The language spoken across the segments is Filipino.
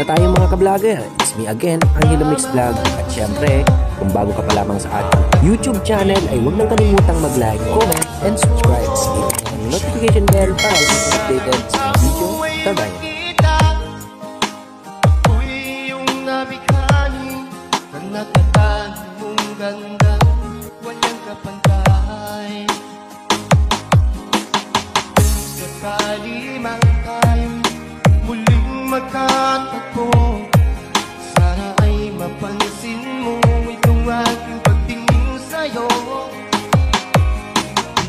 muna tayo mga ka-vlogger. It's me again, Angelo Mix Vlog. At syempre, kung bago ka pa lamang sa ating YouTube channel, ay huwag nang kalimutang mag-like, comment, and subscribe. Hit ang notification bell para lagi updated sa video kagaya. Ako'y iyong nabighani, ang natatag mong ganda, walang kapantay. Sakali man tayo muling magkatagpo, sana ay mapansin mo itong aking pagtingin sa'yo.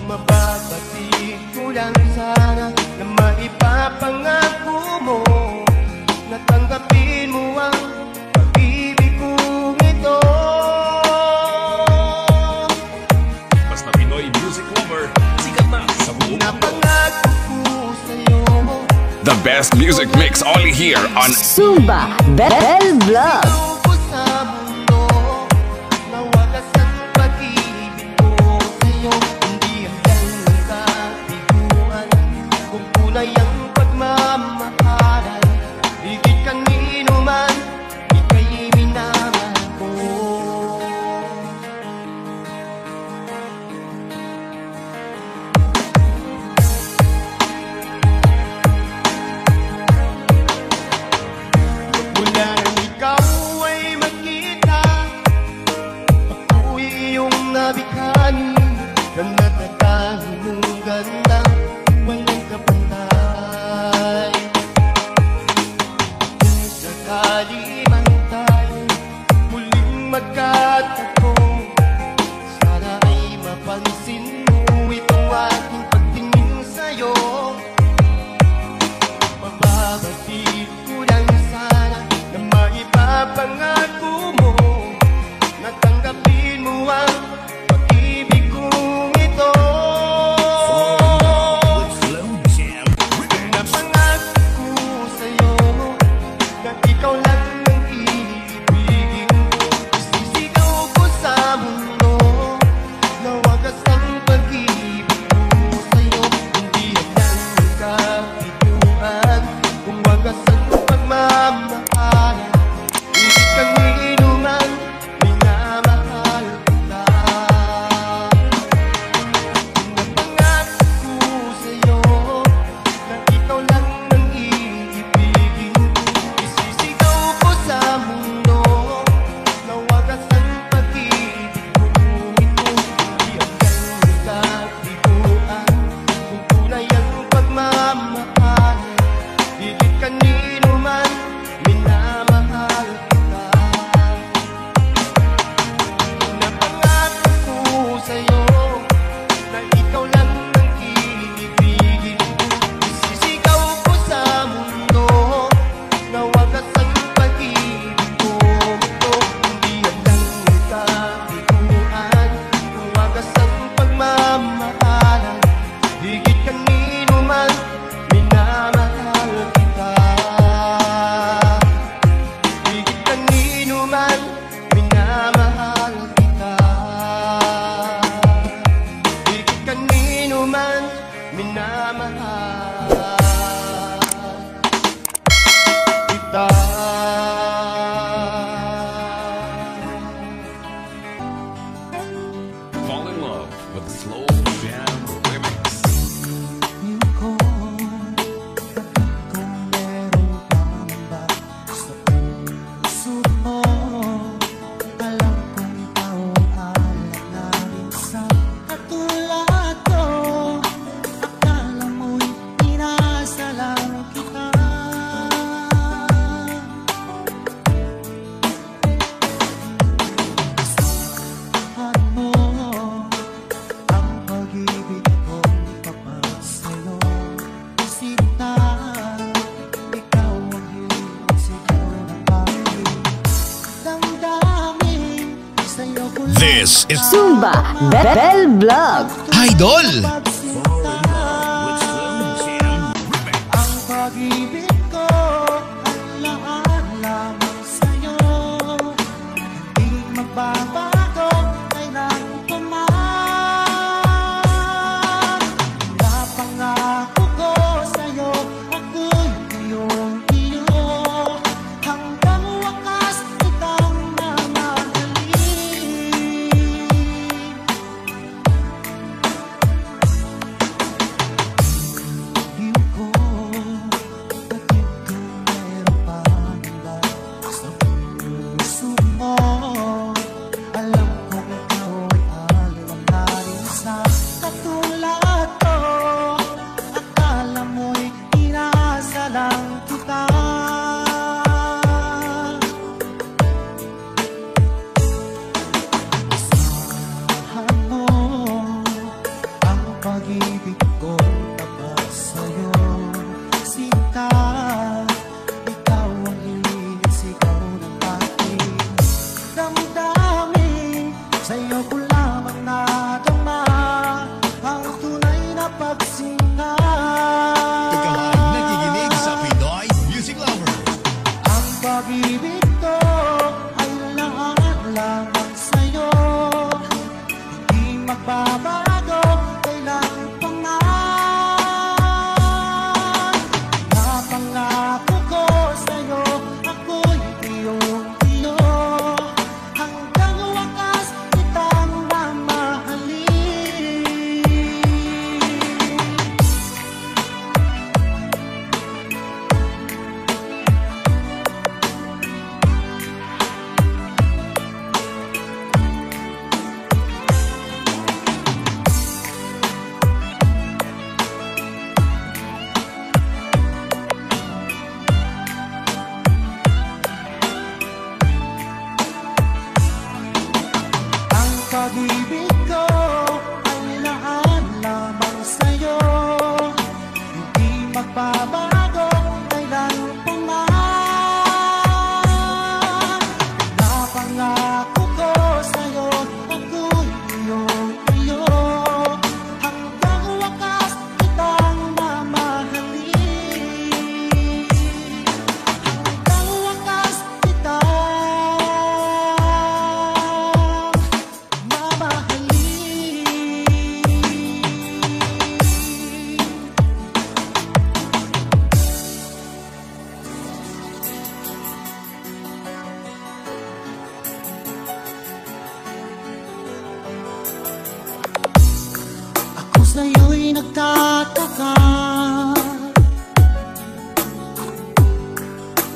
Mababati ko lang sana na maipapangako mo, natanggapin mo ang pag-ibig kong ito. Basta Pinoy music lover, sikat na sa buong mundo. The best music mix only here on Zumba Bell Vlog. Nabighani, ang natatag mong ganda, walang kapantay. Kung sakali man tayo muling magkatagpo, sana ay mapansin mo itong aking pagtingin sa'yo. Mababati ko lang sana na maipapangako mo, natanggapin mo ang Fall in Love with the Slow Jam Remix. This is Zumba Bell Vlog. Idol. ang pag-ibig ko, ang lahat lamang sa'yo, hindi magbabago kailan pa man. Napangako ko sa'yo, ako'y iyong iyo. pag-ibig ko tapat sa'yo, sinta. Ikaw ang inisigaw ng aking damdamin. Sa'yo ko lamang nadama ang tunay na pagsinga. Ikaw ay nakikinig sa Pinoy Music Lover. Ang pag-ibig ko ay lahat lamang sa'yo, hindi magbabago kailan pa man. Napangako ko sa'yo, ako'y iyong-iyo, hanggang wakas kitang mamahalin. Ang pag-ibig ko ay lahat lamang sa'yo, hindi magbabago kailan pa man. Napangako ko sa'yo, ako'y iyong-iyo, hanggang wakas kitang mamahalin. Hanggang wakas kitang ako sa'yo'y nagtataka,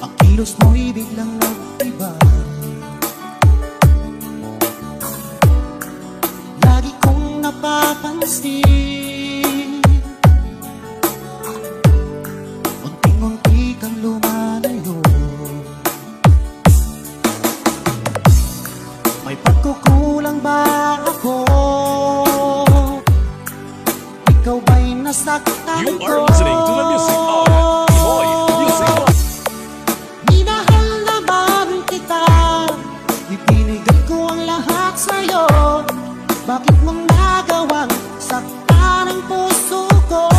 ang kilos mo'y biglang nag-iba. Lagi kong napapansin, unti-unti kang lumalayo. May pagkukulang ba ako? Ikaw ba'y nasaktan You ko? are listening to the music of Pinoy Music Lover. Minahal naman kita, ibinigay ko ang lahat sa'yo. Bakit mong nagawang saktan ang puso ko?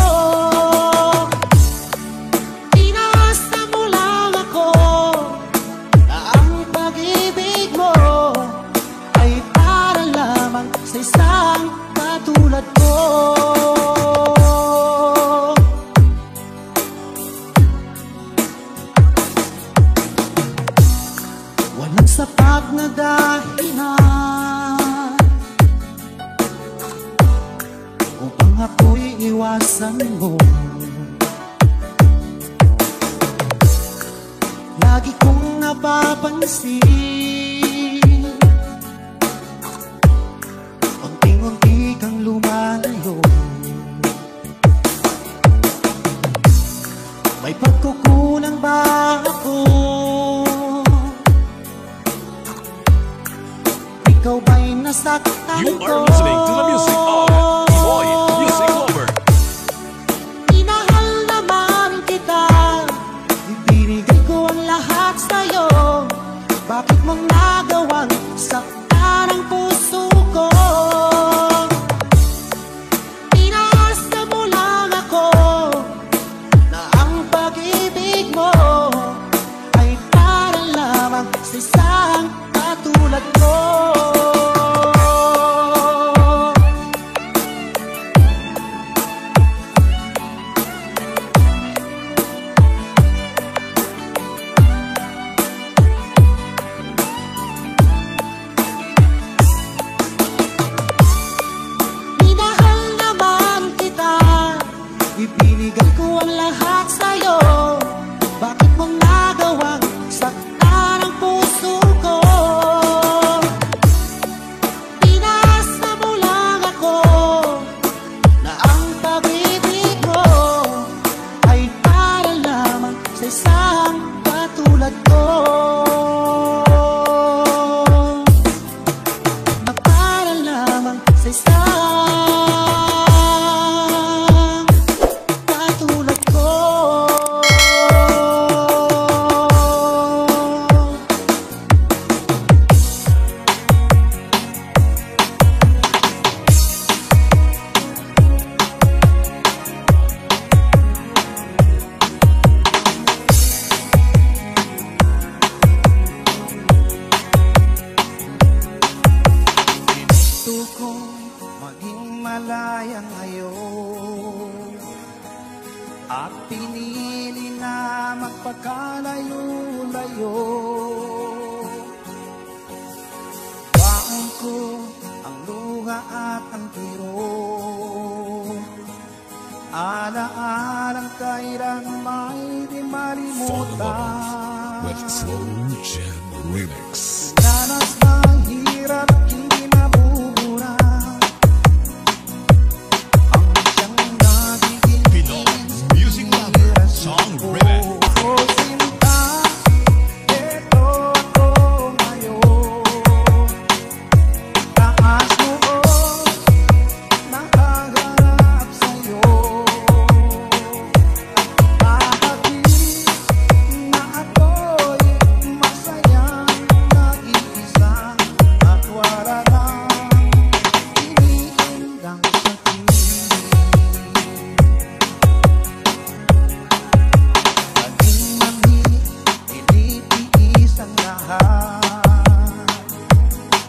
Inaasa mo lang ako na ang pag-ibig mo ay para lamang sa isang katulad ko. Walang sapat na dahilan upang ako'y iwasan mo. Lagi kong napapansin, unti-unti kang lumalayo. May pagkukulang ba ako? Ikaw ba'y nasaktan You ko? are listening to the music of Pinoy Music Lover. Minahal naman kita, ibinigay ko ang lahat sa'yo. Bakit mong nagawang saktan ang puso ko? Inaasa mo lang ako na ang pag-ibig mo ay para lamang sa isang katulad ko. Minahal naman kita, ibinigay ko ang lahat sa'yo. Bakit mong nagawang saktan ang puso ko? Inaasa mo lang ako na ang pag-ibig mo ay para lamang sa isang katulad ko. Na para lamang sa isang gusto kong maging malaya ngayon, at pinili na magpakalayo-layo. Baon ko ang luha at ang tiro, alaalang kailanman di Fall in malimutan. love with Slow Jam Remix. Danas ng hirap, hindi nabubura. Ang siyang nagiging Pinoy Music Lover Song Remix. o sinta, eto ako ngayon. Taas noon, nakaharap sa'yo. Bakit na ako'y masayang nag-iisa, at wala nang iniindang sakit. Naging mali, tinitiis ang lahat.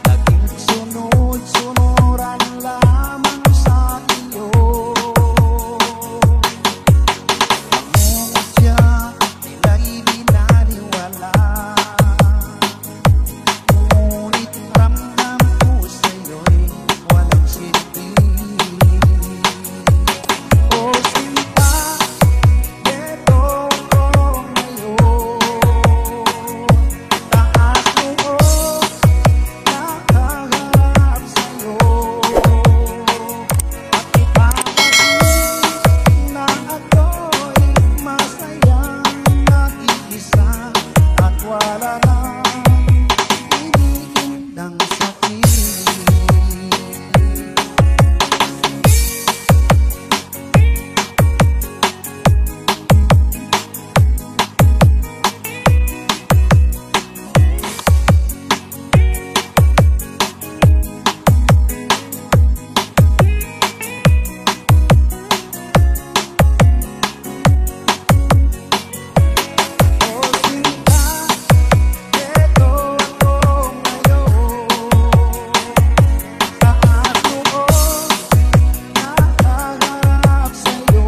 Naging sunod-sunuran lamang sa iyo. Mangungutya, nila'y binaliwala. Ngunit ramdam ko sa'yo'y walang silbi. O sinta, eto ako ngayon. Taas noon, nakaharap sa'yo. At ipapagin na ako'y masayang nag-iisa, at wala nang iniindang sakit. O sinta, eto ako ngayon. Taas noon, nakaharap sa'yo.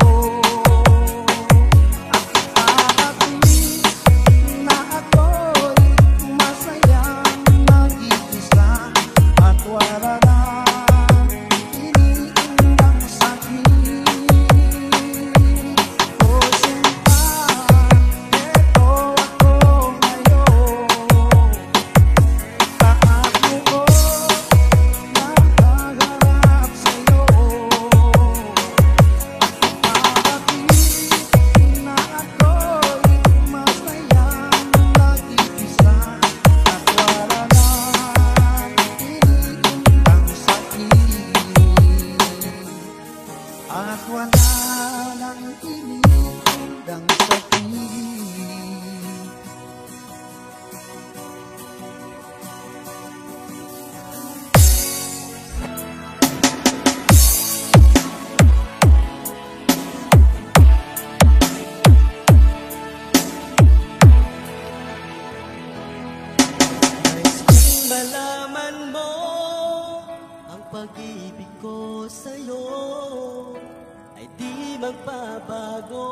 At ipapagin na ako'y masayang nag-iisa, at wala nang iniindang sakit. O sinta, eto ako ngayon. Taas noon, nakaharap sa'yo. Ipapagin na ako'y masayang nag-iisa, at wala nang iniindang sakit. At wala nang iniindang sakit. Nais kong malaman mo ang pag-ibig ko sa'yo ay di magbabago.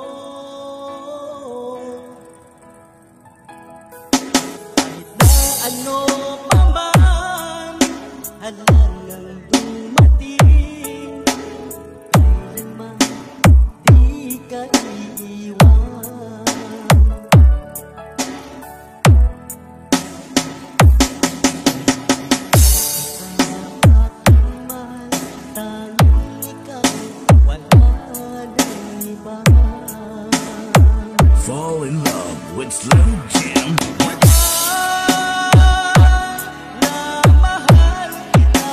Kahit na ano pa man halangang dumating, kailanman di ka iiwan. Fall in love with Slow Jam. Na mahal kita.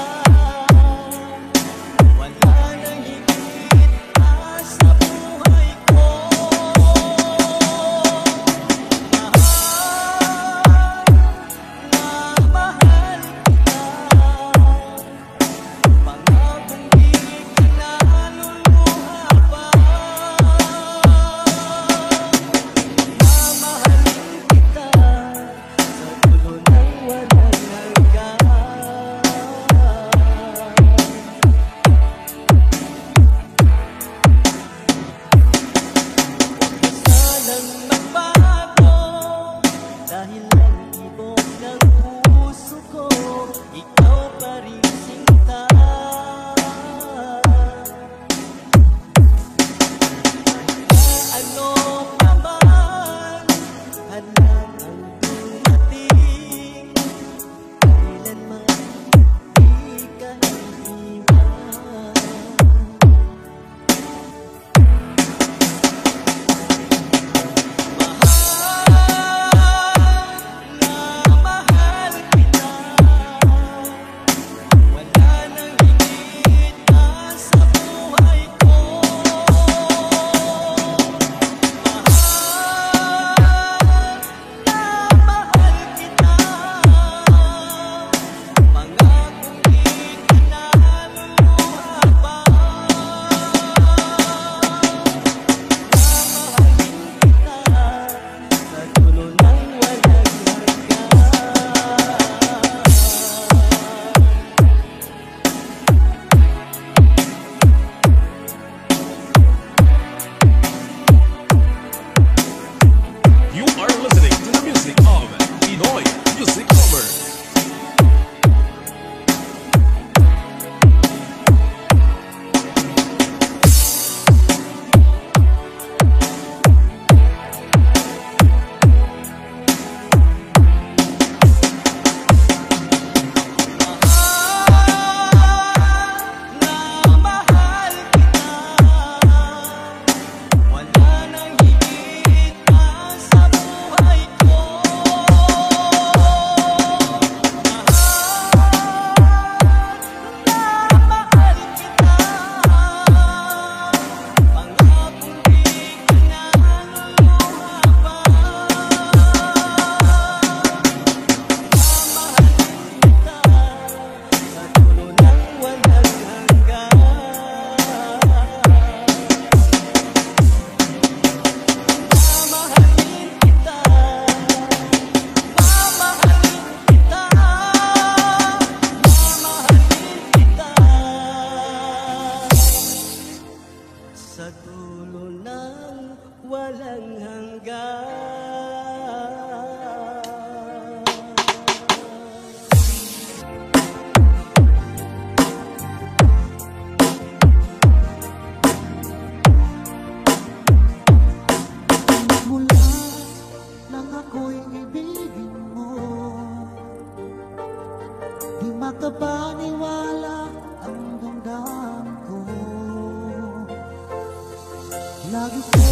ko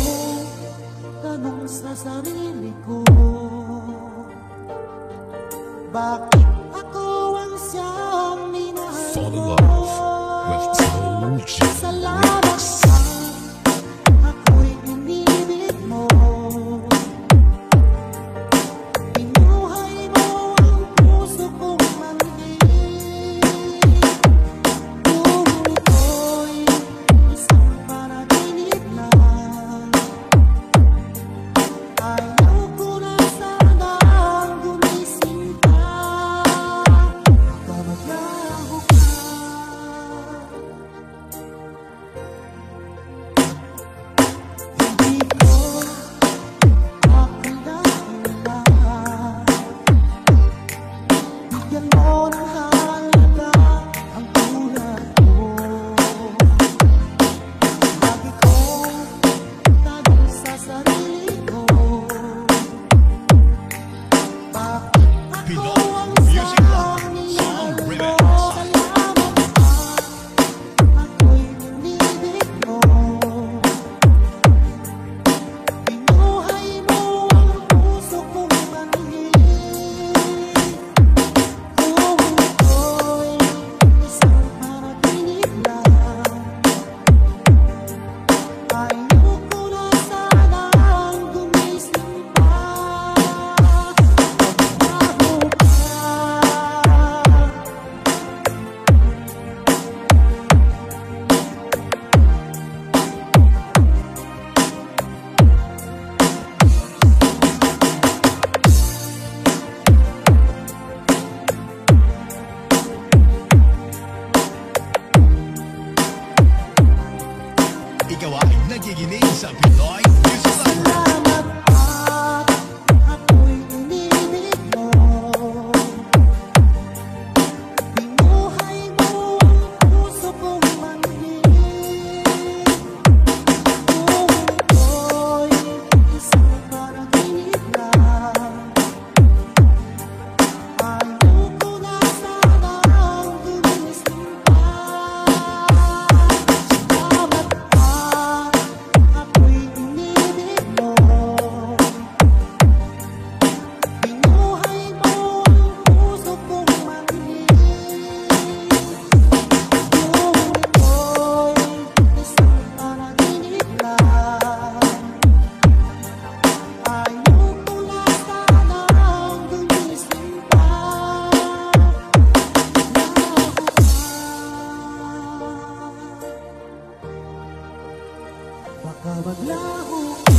tanong sa sarili ko, bakit ako ang siyang minahal Fall in mo? love with Slow Jam Salamat Remix. sa ako'y inibig mo. Pinuhay mo ang puso kong manhid. Kung ito'y isang panaginip lang, ayaw ko na sanang gumising pa. Maglaho ka. Hindi ko akalain na bigyan mo ng halaga ang tulad ko. Lagi kong tanong sa sarili ko, bakit ako Pinoy ang Music Lover siyang Song minahal mo? Remix. Salamat pa, ako'y inibig mo. Pinuhay mo ang puso kong manhid. Kung ito'y isang panaginip lang, ayaw ko na sanang gumising pa. Maglaho ka. Ikaw ay nakikinig sa Pinoy Music Lover. Salamat at ako'y inibig mo. Pinuhay mo ang puso kong manhid. Kung ito'y isang panaginip lang, ayaw ko na sanang gumising pa. Salamat at ako'y inibig mo. Pinuhay mo ang puso kong manhid. Kung ito'y isang panaginip lang, ayaw ko na sanang gumising pa. Baka maglaho ka.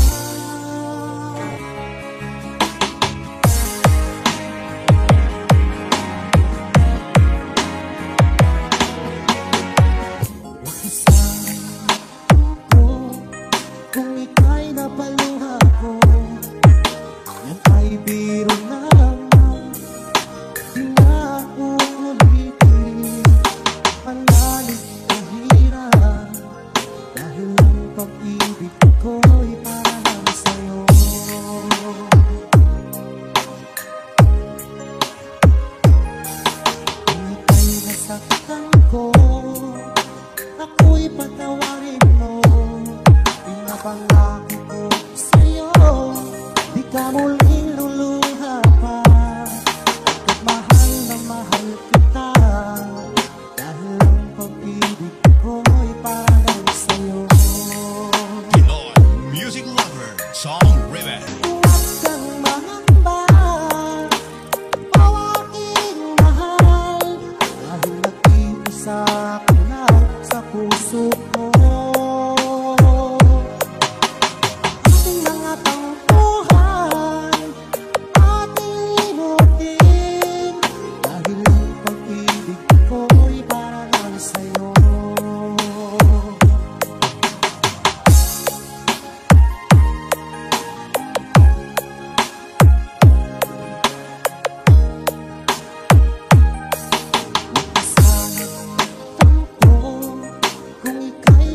Isang ko kung ika'y napaluha ko, yan ay biro lamang, di na uulitin. Panalig ang hirap, dahil ang pag-ibig ko'y para lang sa'yo. Kung ika'y nasaktan ko, ako'y patawarin mo. Pinapangako ko sa'yo, di ka muling luluha pa. At mahal na mahal kita, dahil ang pag-ibig ko'y para lang sa'yo. Pinoy Music Lover Song Remix. Huwag kang mangamba, o aking mahal, dahil nag-iisa ka na sa puso ko. Ating mga tampuhan, ating limutin, dahil ang pag-ibig ko'y para lang sa'yo. Sana tampo kung ika'y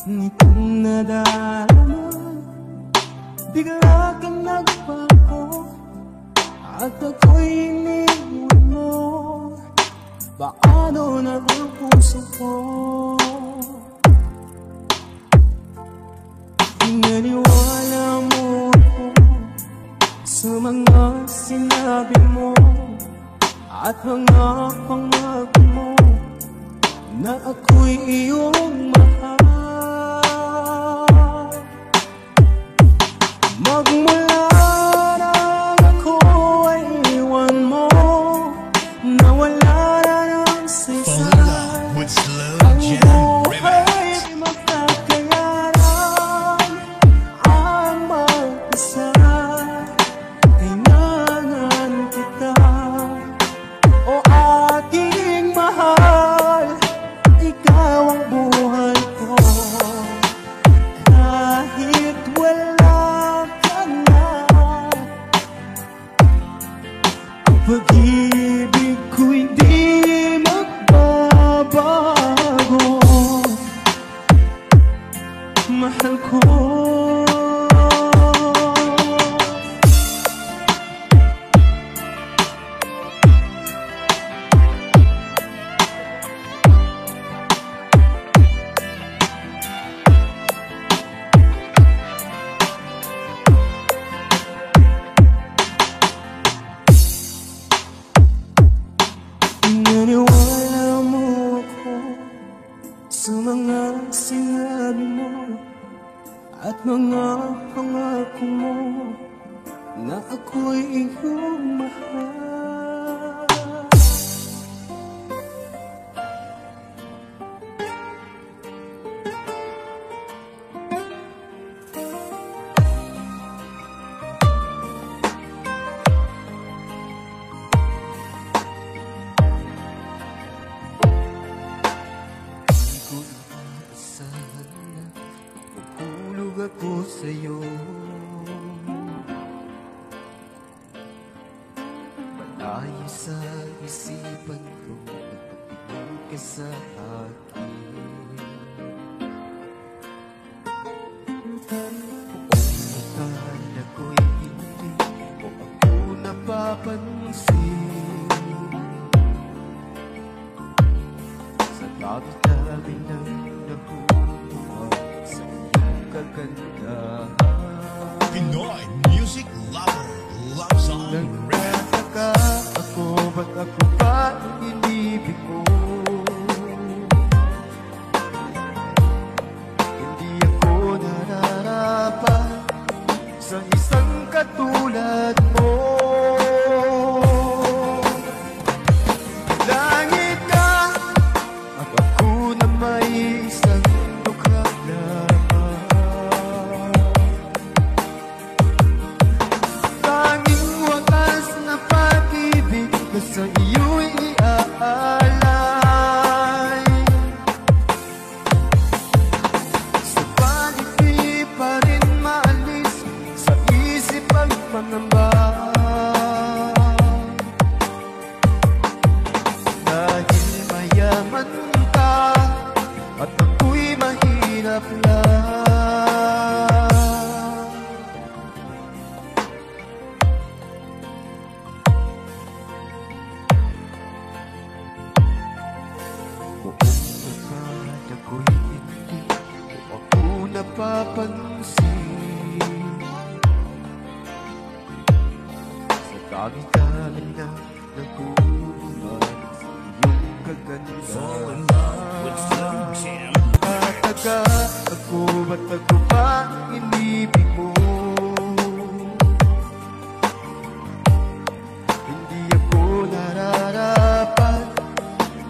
Ngitong nadarama, bigla kang nagbago at ako'y iniwan mo. Paano na ang puso ko? Pinaniwala mo ako sa mga sinabi mo at mga pangako mo na ako'y iyong mahal. Magmula nang ako ay iwan mo, nawala na ng Fall in saysay. love with Slow Ang Jam buhay Remix. di magkakayanan ang mag-isa. Kailangan kita, o aking mahal. Ikaw ang buhay ko, kahit wala ka na. Ang pag-ibig ko'y di magbabago, mahal ko. Pinaniwala mo ako sa mga sinabi mo at mga pangako mo na ako'y iyong mahal. Di ko inaasahan na mahulog ako sa'yo. Malayo sa isipan ko na pag-ibig ka sa akin. Oo, akala ko'y hindi mo ako napapansin. Sa tabi-tabi ng nakuha sa iyong kagandahan. Pinoy Music Lover. Love Song Remix. Nagtataka ako, ba't ako pa ang inibig mo? Hindi ako nararapat sa isang katulad mo. Langit ka at ako na may isang dukha lamang. Tanging wakas na pag-ibig na sa iyo'y iaalay. Sa palit di pa rin maalis sa isip ang pangamba. Dahil mayaman ka at ako'y mahirap lang. Buong ako'y hindi mo ako napapansin. Sa dami-dami na nakuha sa iyong kagandahan. Tataga ako, ba't ako pa ang inibig mo? Hindi ako nararapat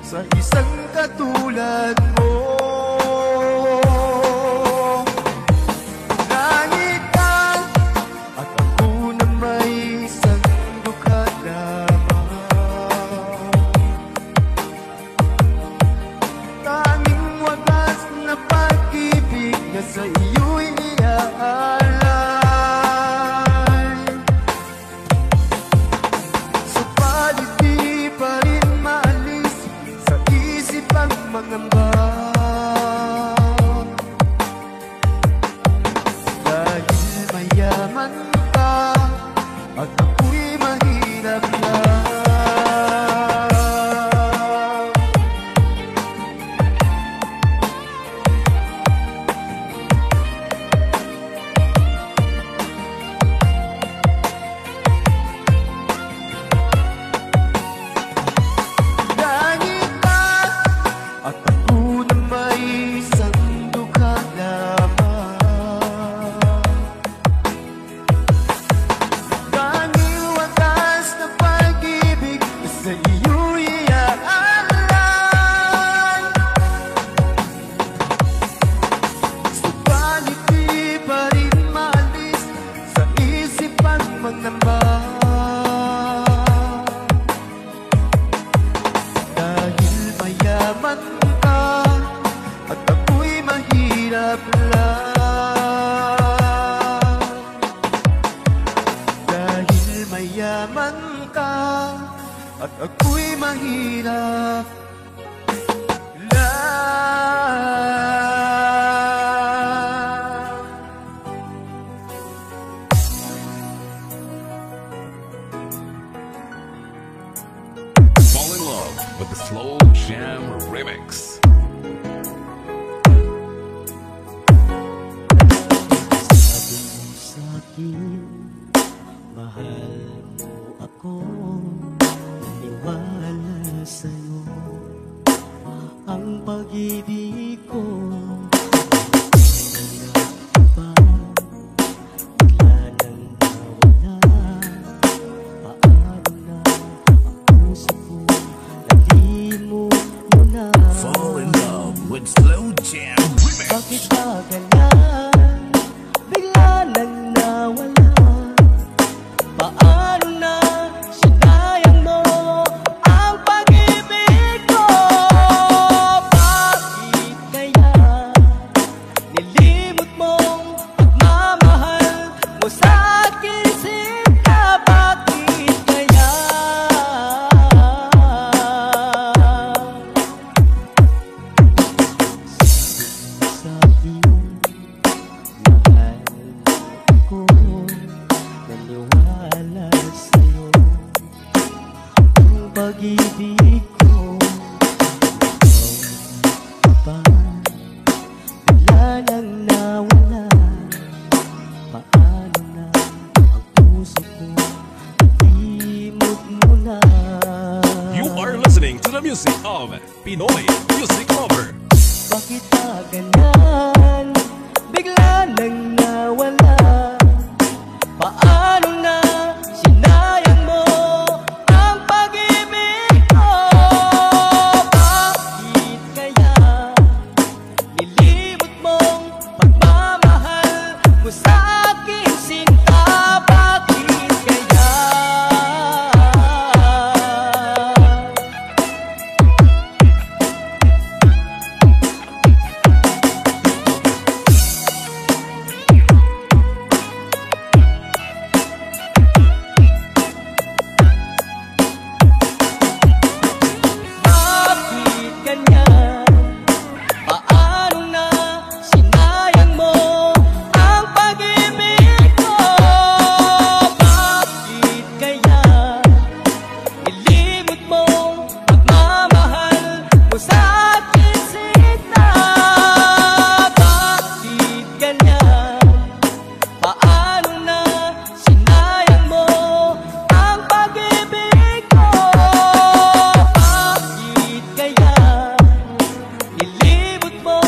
sa isang katulad mo. Langit ka at ako na may isang dukha lamang. Tanging wagas na pag-ibig na sa iyo'y iaalay. Subalit di pa rin maalis sa isip ang mangamba. at ako'y mahirap Fall in love with the Slow Jam Remix. Sabi mo sa'kin, mahal mo ako, naniwala sa'yo ang pag-ibig ko. Iba, bigla nang nawala. Paano na ang puso ko, nalimot mo na. Fall in love with Slow Jam Remix. Bakit ba ganyan? Bigla nang nawala. Paano na sinayang mo ang pag-ibig ko? Bakit kaya nilimot mong pagmamahal mo sa akin, sinta? Bakit kaya? Sabi mo, mahal ko, naniwala sa'yo ang pag-ibig ko. Ikaw ba, bigla nang nawala. Paano na ang puso ko, nalimot mo na. You are listening to the music of Pinoy Music Lover. Bakit ba ganyan? Bigla nang nawala. Paano na sinayang mo ang pag-ibig ko? Bakit kaya nilimot mong pagmamahal mo sa akin, sinta? Bakit kaya? Bakit ganyan? Paano na sinayang mo ang pag-ibig ko? Bakit kaya nilimot mo pagmamahal mo sa akin, sinta? Bakit ganyan? Paano na sinayang mo ang pag-ibig ko? Bakit kaya nilimot mo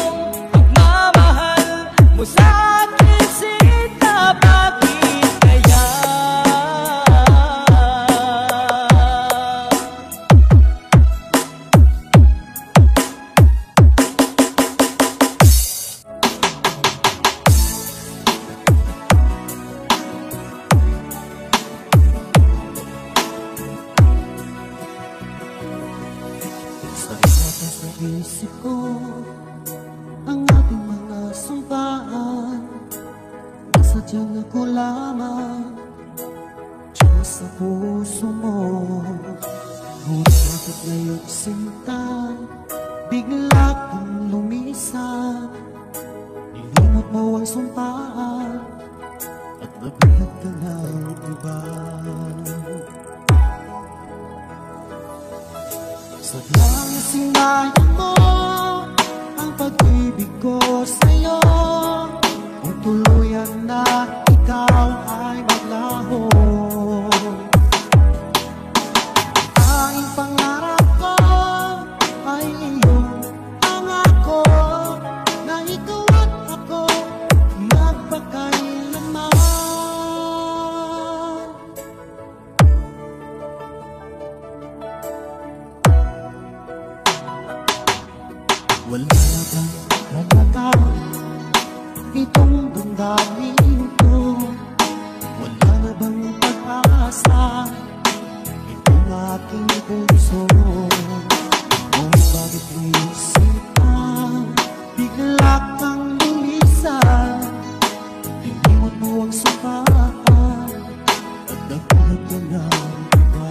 pagmamahal mo sa akin, sinta? Bakit kaya? Sa labas ng isip ko, ang ating mga sumpaan, nasadyang ako lamang diyan sa puso mo. Ngunit bakit ngayon, sinta, bigla kang lumisan? Nilimot mo ang sumpaan at nabihat ka ng iba. Sadyang sinayang mo ang pag-ibig ko sa'yo, kung tuluyan na ikaw ay maglaho. Tanging pangarap ko ay iyong pangako, na ikaw at ako magpakailanman. Wala na bang halaga itong damdamin ko? Wala na bang pag-asa itong aking puso? Kung bakit iisip ka, bigla kang lumisan? Iniwan mo ang sumpa at nagulat ka ng iba.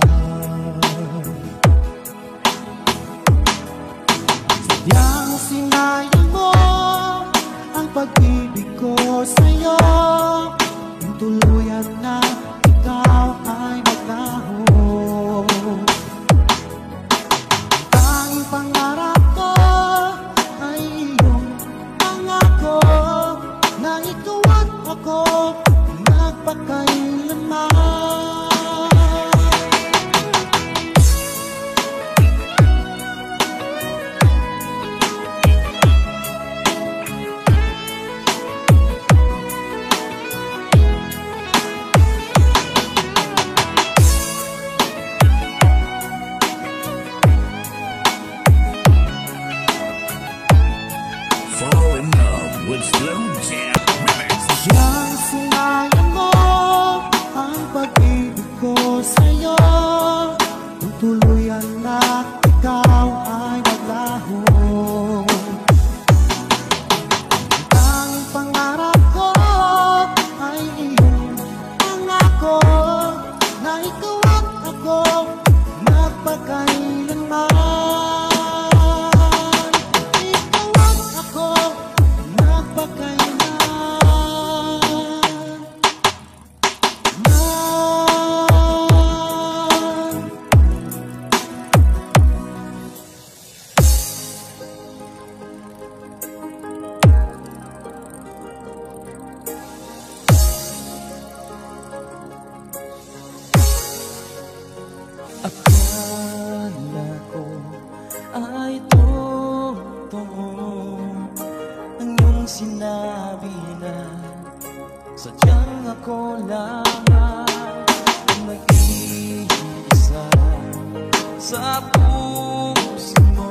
sa puso mo.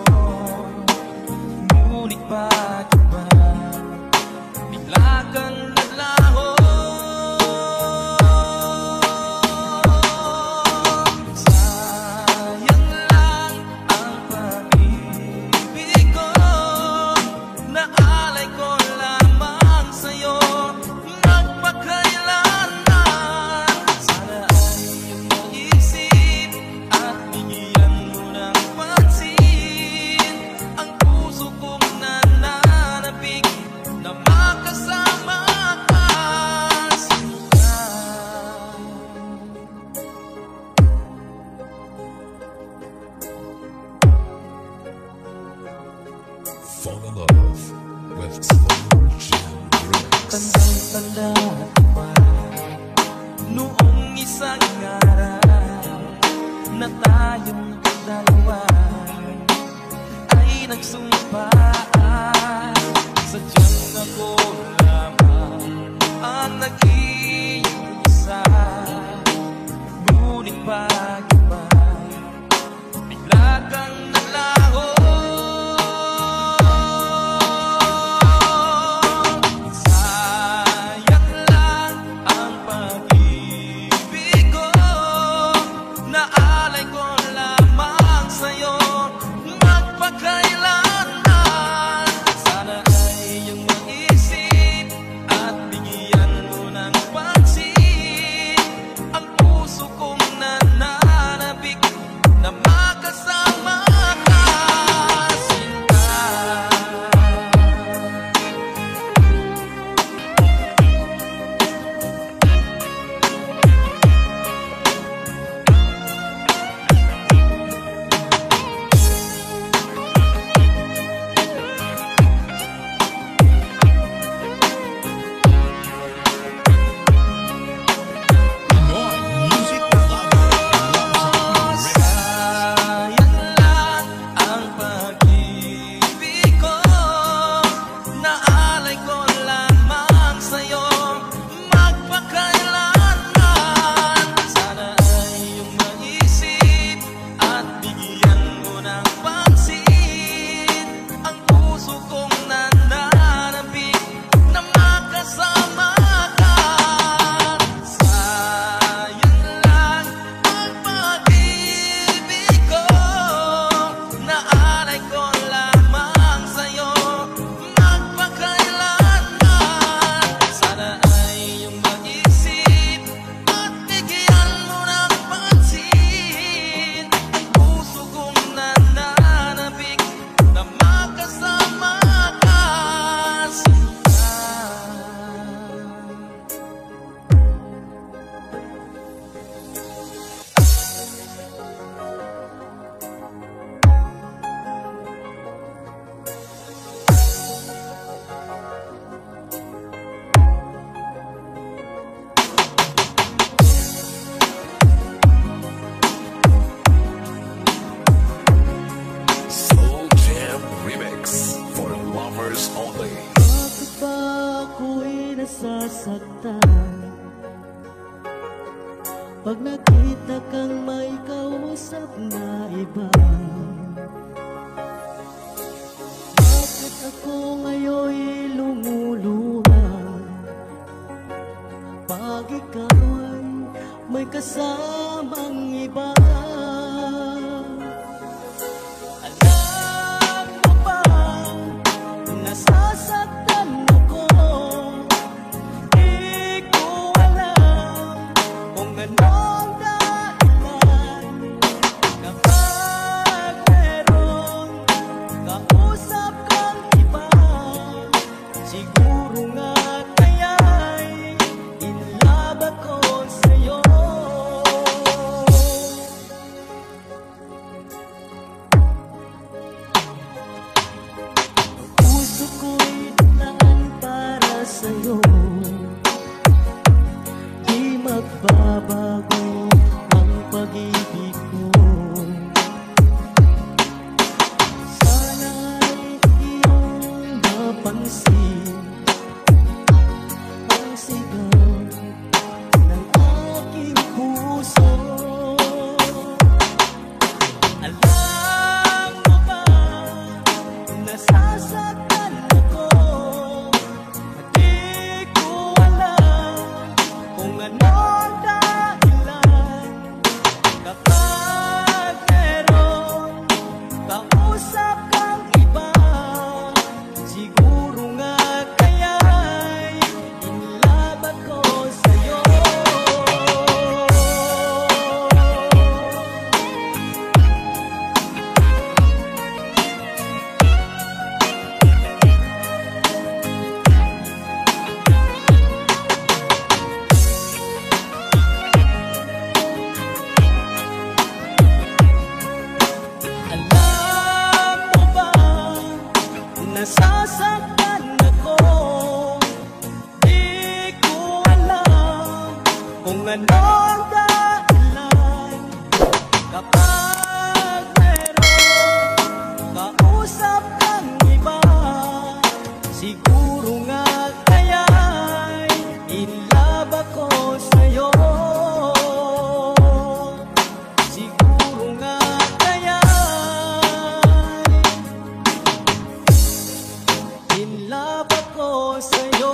Ngunit bakit ba bigla kang naglaho? Sayang lang ang pag-ibig ko, naalay ko lamang sa'yo magpakailanman. Sana ay iyong maisip at bigyan mo ng pansin ang puso kong nananabik na makasama ka. Fall in love with Slow Jam Remix. Tandang-tanda ko pa noong isang araw na tayong dalawa ay nagsumpaan. Sadyang ako lamang ang nag-iisa. Ngunit bakit ba bigla kang naglaho? Sayang lang ang pag-ibig ko, naalay ko lamang sa'yo magpakailanman. Sana ay iyong maisip at bigyan mo ng pansin ang puso kong nananabik na makasama ka, sinta. Pinoy Music Lover. Sayang lang ang pag-ibig ko, naalay ko lamang sa'yo magpakailanman. Sana ay iyong maisip at bigyan mo ng pansin ang puso kong nananabik na makasama ka. Sayang lang ang pag-ibig ko, naalay ko lamang sa'yo magpakailanman. Sana ay iyong maisip at bigyan mo ng pansin ang puso kong nananabik na makasama ka, sinta. Slow Jam Remix for lovers only. Bakit ba ako'y nasasaktan pag nakita kang may kausap na iba? Bakit ako ngayon'y lumuluha pag ikaw ay may kasamang iba? Alam mo ba, nasasaktan ako. Di ko alam kung anong dahilan kapag meron kausap kang iba. Siguro nga kaya'y in love ako sa'yo. Siguro nga kaya'y in love ako sa'yo. Siguro nga kaya'y in love ako sa'yo.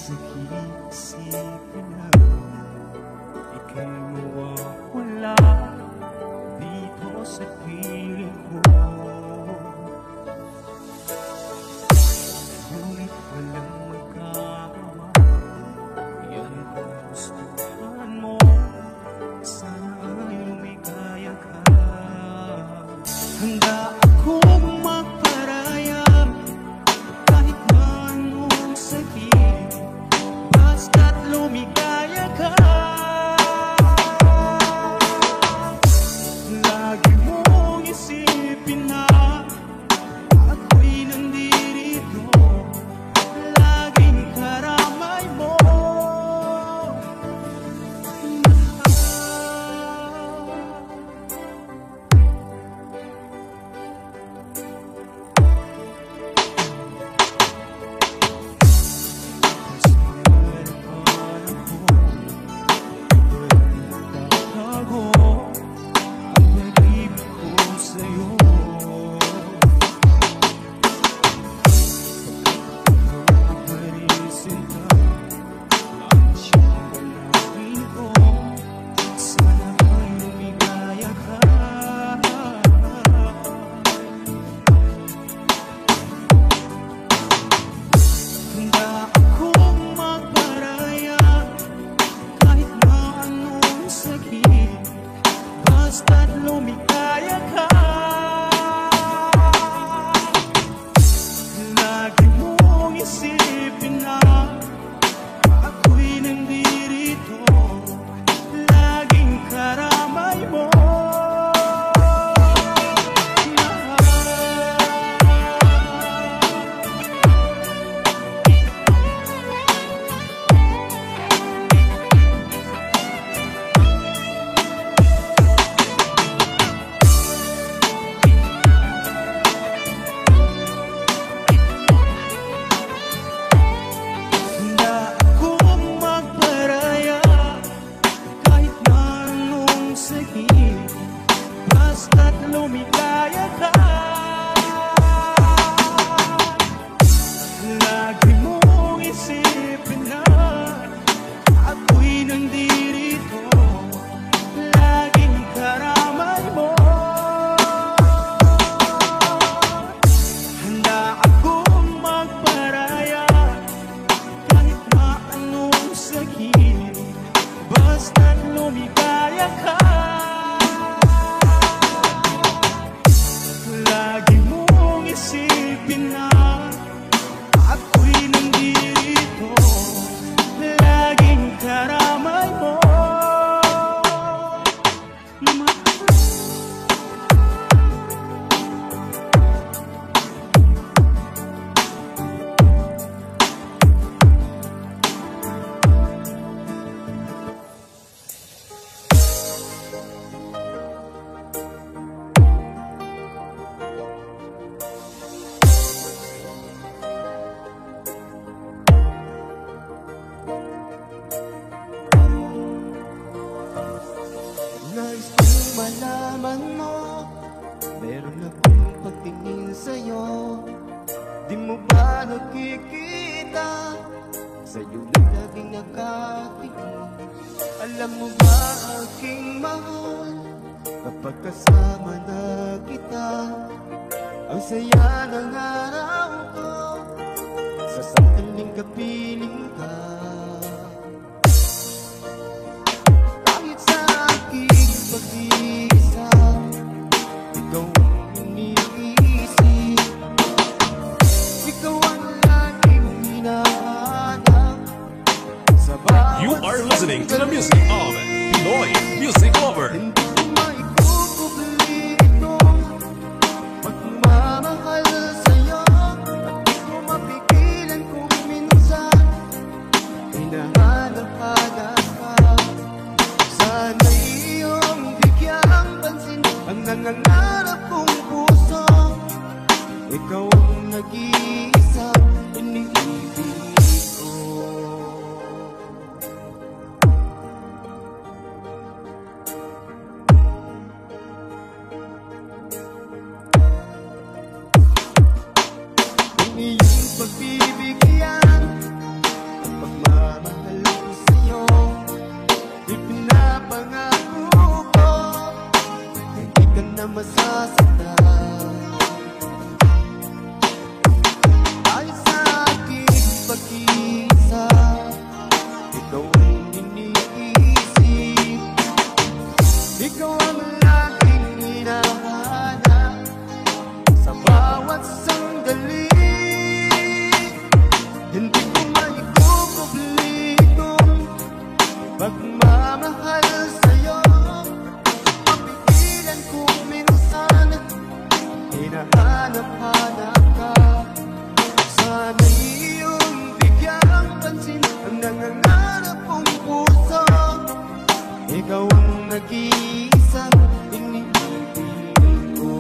Sakit isipin na ika'y mawawala dito sa piling ko. Ngunit walang magkakawa, yan kung gustuhan mo. Sana ay lumigaya ka. Handa akong magparaya kahit na anong sakit, basta't lumigaya ka. Lagi mong isipin na ako'y nandirito, laging karamay mo. Basta't lumigaya ka. Lagi mong isipin na ako'y nandirito, laging karamay mo. Basta't lumigaya ka. Lagi mong isipin na ako'y nandirito, laging karamay mo. Handa akong magparaya kahit na anong sakit, basta't lumigaya ka. Lagi mong isipin na ako'y nandirito, laging karamay mo. Nais kong malaman mo, meron akong pagtingin sa'yo. Di mo ba nakikita, sa'yo lang laging nakatingin. Alam mo ba aking mahal, kapag kasama na kita, ang saya ng araw ko, sa sandaling kapiling ka. Kahit sa aking pag-iisa, ikaw ang iniisip, ikaw ang laging hinahanap sa bahay. You are listening to the music of Pinoy Music Lover. Hindi ko maikukubli itong pagmamahal sa'yo. At di ko mapigilan kung minsan hinahanap-hanap ka. Sana'y iyong bigyang pansin ang nangangarap kong puso. Ikaw ang nag-iisang iniibig ko. Ang iyong pagbibigyan at pagmamahal ko sa'yo, ipinapangako ko, hindi ka na masasaktan. Dahil sa aking pag-iisa, ikaw ang iniisip, ikaw ang laging hinahanap sa bawat sandali. Hindi ko maikukubli itong pagmamahal sa'yo. Mapigilan kung minsan hinahanap-hanap ka. Sana'y iyong bigyang pansin ang nangangarap kong puso. Ikaw ang nag-iisang iniibig ko.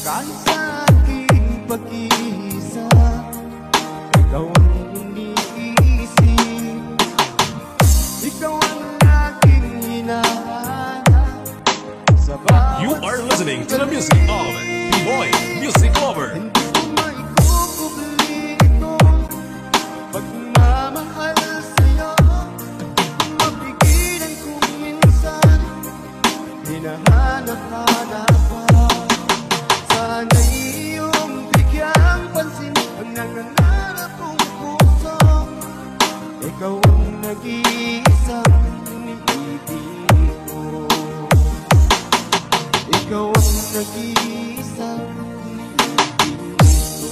Kahit sa aking pag-iisa, ikaw ang iniisip, ikaw ang laging hinahanap sa bawat You are listening to the music of Pinoy Music Lover. Hindi ko maikukubli itong pagmamahal sa'yo. Mapigilan kung minsan hinahanap-hanap ka. Sana'y iyong bigyang pansin ang nangangarap kong puso. Ikaw ang nag-iisang iniibig ko. Ikaw ang nag-iisang iniibig ko.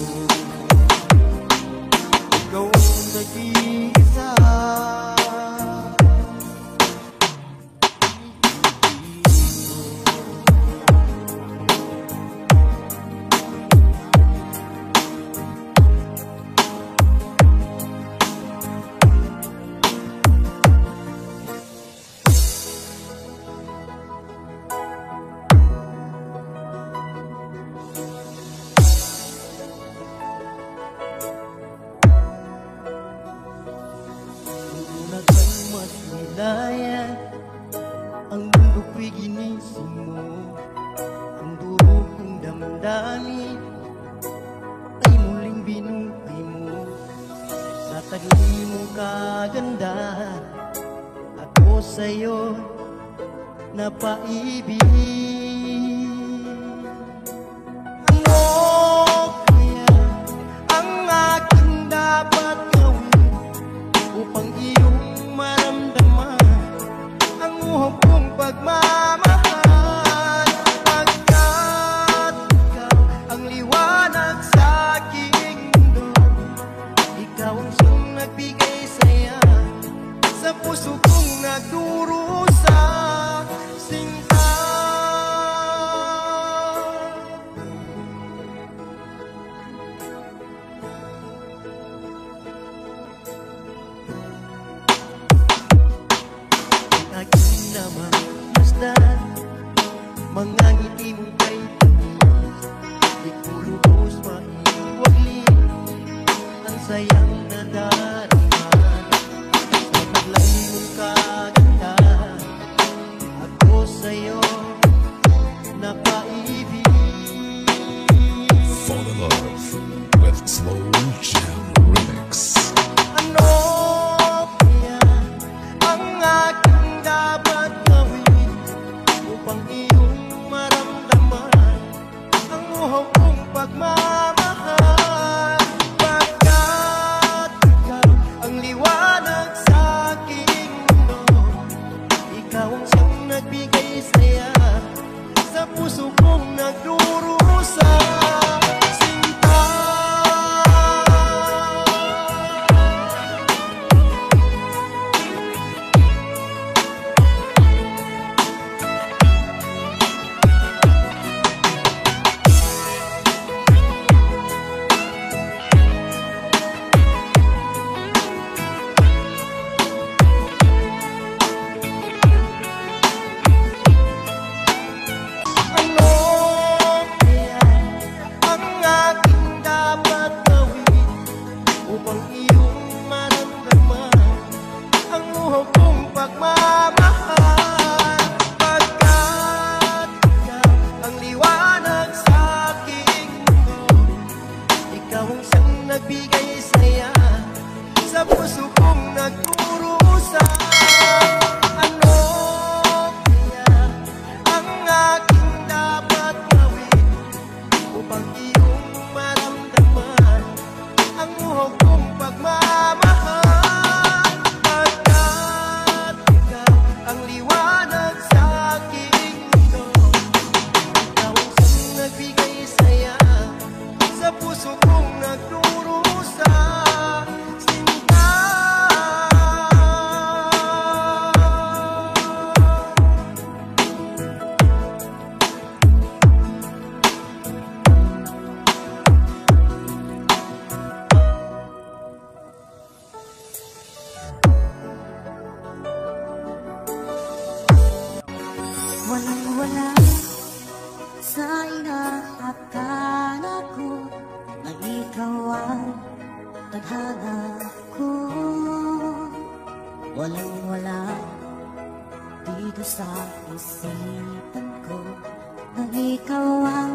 Ikaw ang nag-iisa. Una kang mas nilayan, ang mundo ko'y ginising mo. Ang durog ng damdamin ay muling binuhay mo. Sa taglay mong kagandahan, ako sa'yo napaibig. Ano kaya ang aking dapat gawin upang iyong maramdaman ang uhog kong pagmamahal? Pagkat ikaw ang liwanag sa aking mundo, ikaw ang siyang nagbigay saya sa puso kong nagdurusa. Sinta, aking namang masdan, mga ngiti mong kay tamis, di ko lubos maiwaglit ang sayang nadarama. Sa taglay mong kagandahan, ako sa'yo napaibig. Fall in love with Slow Jam Remix. Ano kaya ang aking dapat walang-wala dito sa isipan ko na ikaw ang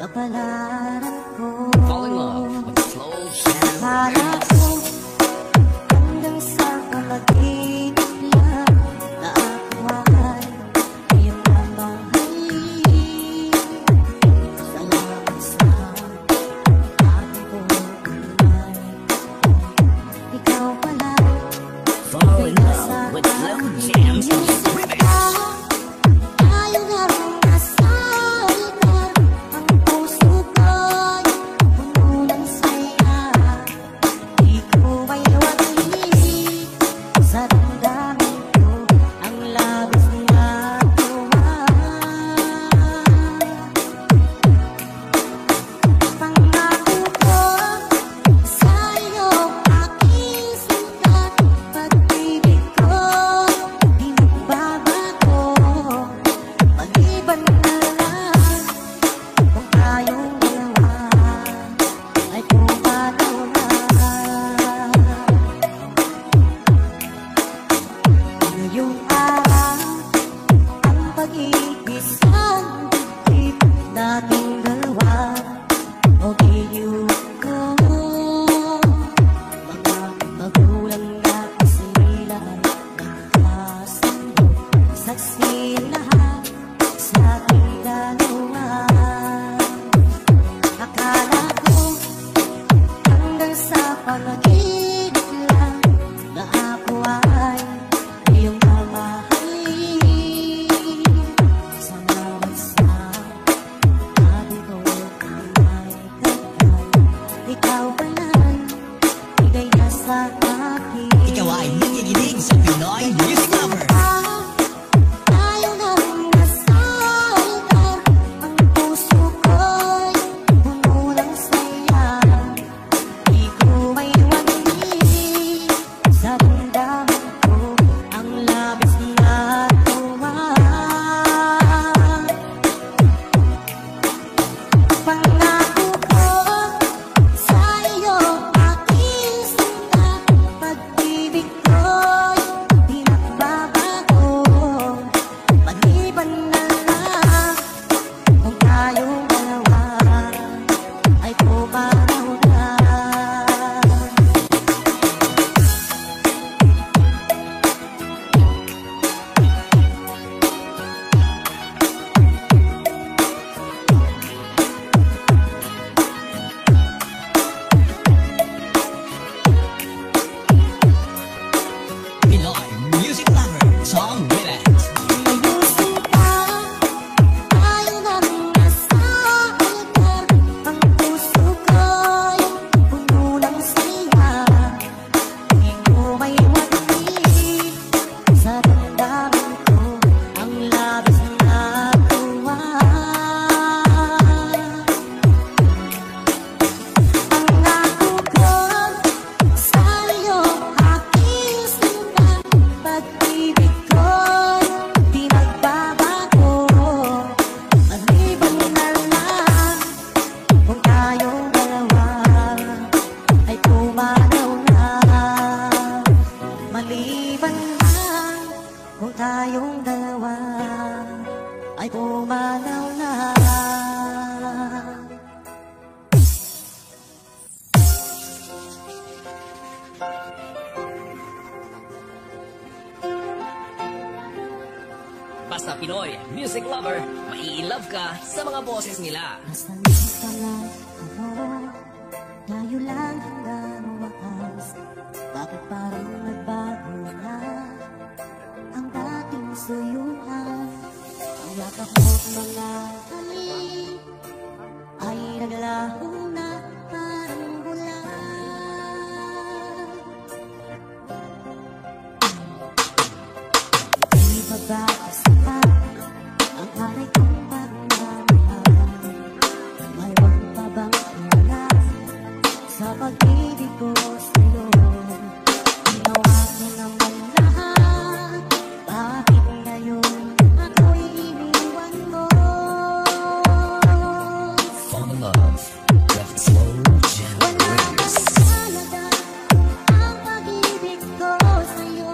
kapalaran ko. Fall in love with the slow jam. Akala ko hanggang sa panaginip lang na ako ay iyong mamahalin. Salamat sa ating buhay. Ikaw pala Fall in love with slow jams. tayo lang nasalita. Ang puso ko'y puno ng saya. Di ko may wagi sa damdamin ko ang labis na tuwa. Pangako ko sa iyo aking sinta. Pag-ibig ko di magbabago. Maliban na lang kung tayong dalawa ay pumanaw na. Ngayong araw ang pag-iisang dibdib nating dalawa. O giliw ko, mga magulang na sila nagkasundo. Saksi lahat sa ating dalawa. Akala ko hanggang sa panaginip lang na ako ay iyong mamahalin. Salamat sa ating buhay. Ikaw pala ligaya sa akin. Ikaw ay nakikinig sa Pinoy Music Lover. Tayo nang nasalita. Ang puso ko'y puno ng saya. Di ko may wagi sa damdamin ko ang labis na tuwa. Pangako ko sa iyo aking sinta. Pag-ibig ko'y di magbabago. Maliban na lang kung tayong dalawa ay pumanaw na. Pinoy Music Lover Song Remix. Ngayong sinta, tayo nang nasalita. Ang puso ko'y puno ng saya. Di ko may wagi sa damdamin ko ang labis na tuwa. Pangako ko sa iyo aking sinta. Pag-ibig ko'y di magbabago. Maliban na lang kung tayong dalawa ay pumanaw na. Maliban lang kung tayong dalawa ay pumanaw na. Basta Pinoy Music Lover, mai-love ka sa mga boses nila. Nasaan ka lang ako? Tayo lang hanggang wakas. Bakit parang nagbago na ang dating suyuan? Ang yakap mo't mga halik ay naglaho na parang bulan. Di ba ba sapat ang aray kong pagmamahal? Mayroon pa bang ulat sa pag-ibig ko sa'yo? Ginawa ko naman lahat. Bakit ngayon ako'y iniwan mo? Fall in love with the slow jam. Wala bang halaga ang pag-ibig ko sa'yo?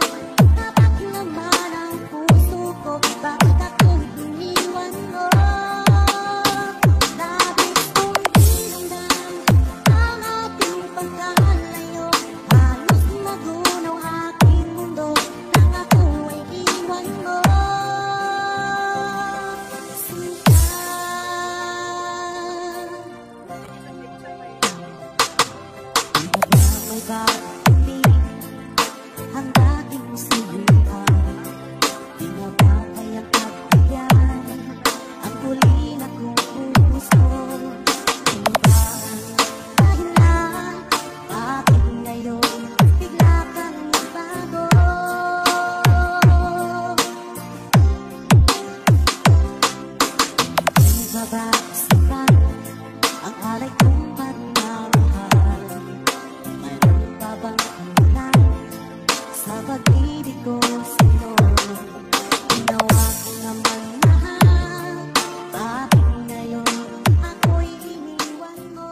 pag-ibig ko sa'yo. Ginawa ko naman lahat, bakit ngayon ako'y iniwan mo?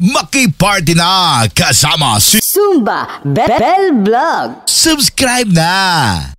Maki-party na kasama si Zumba Bell Vlog. Subscribe na!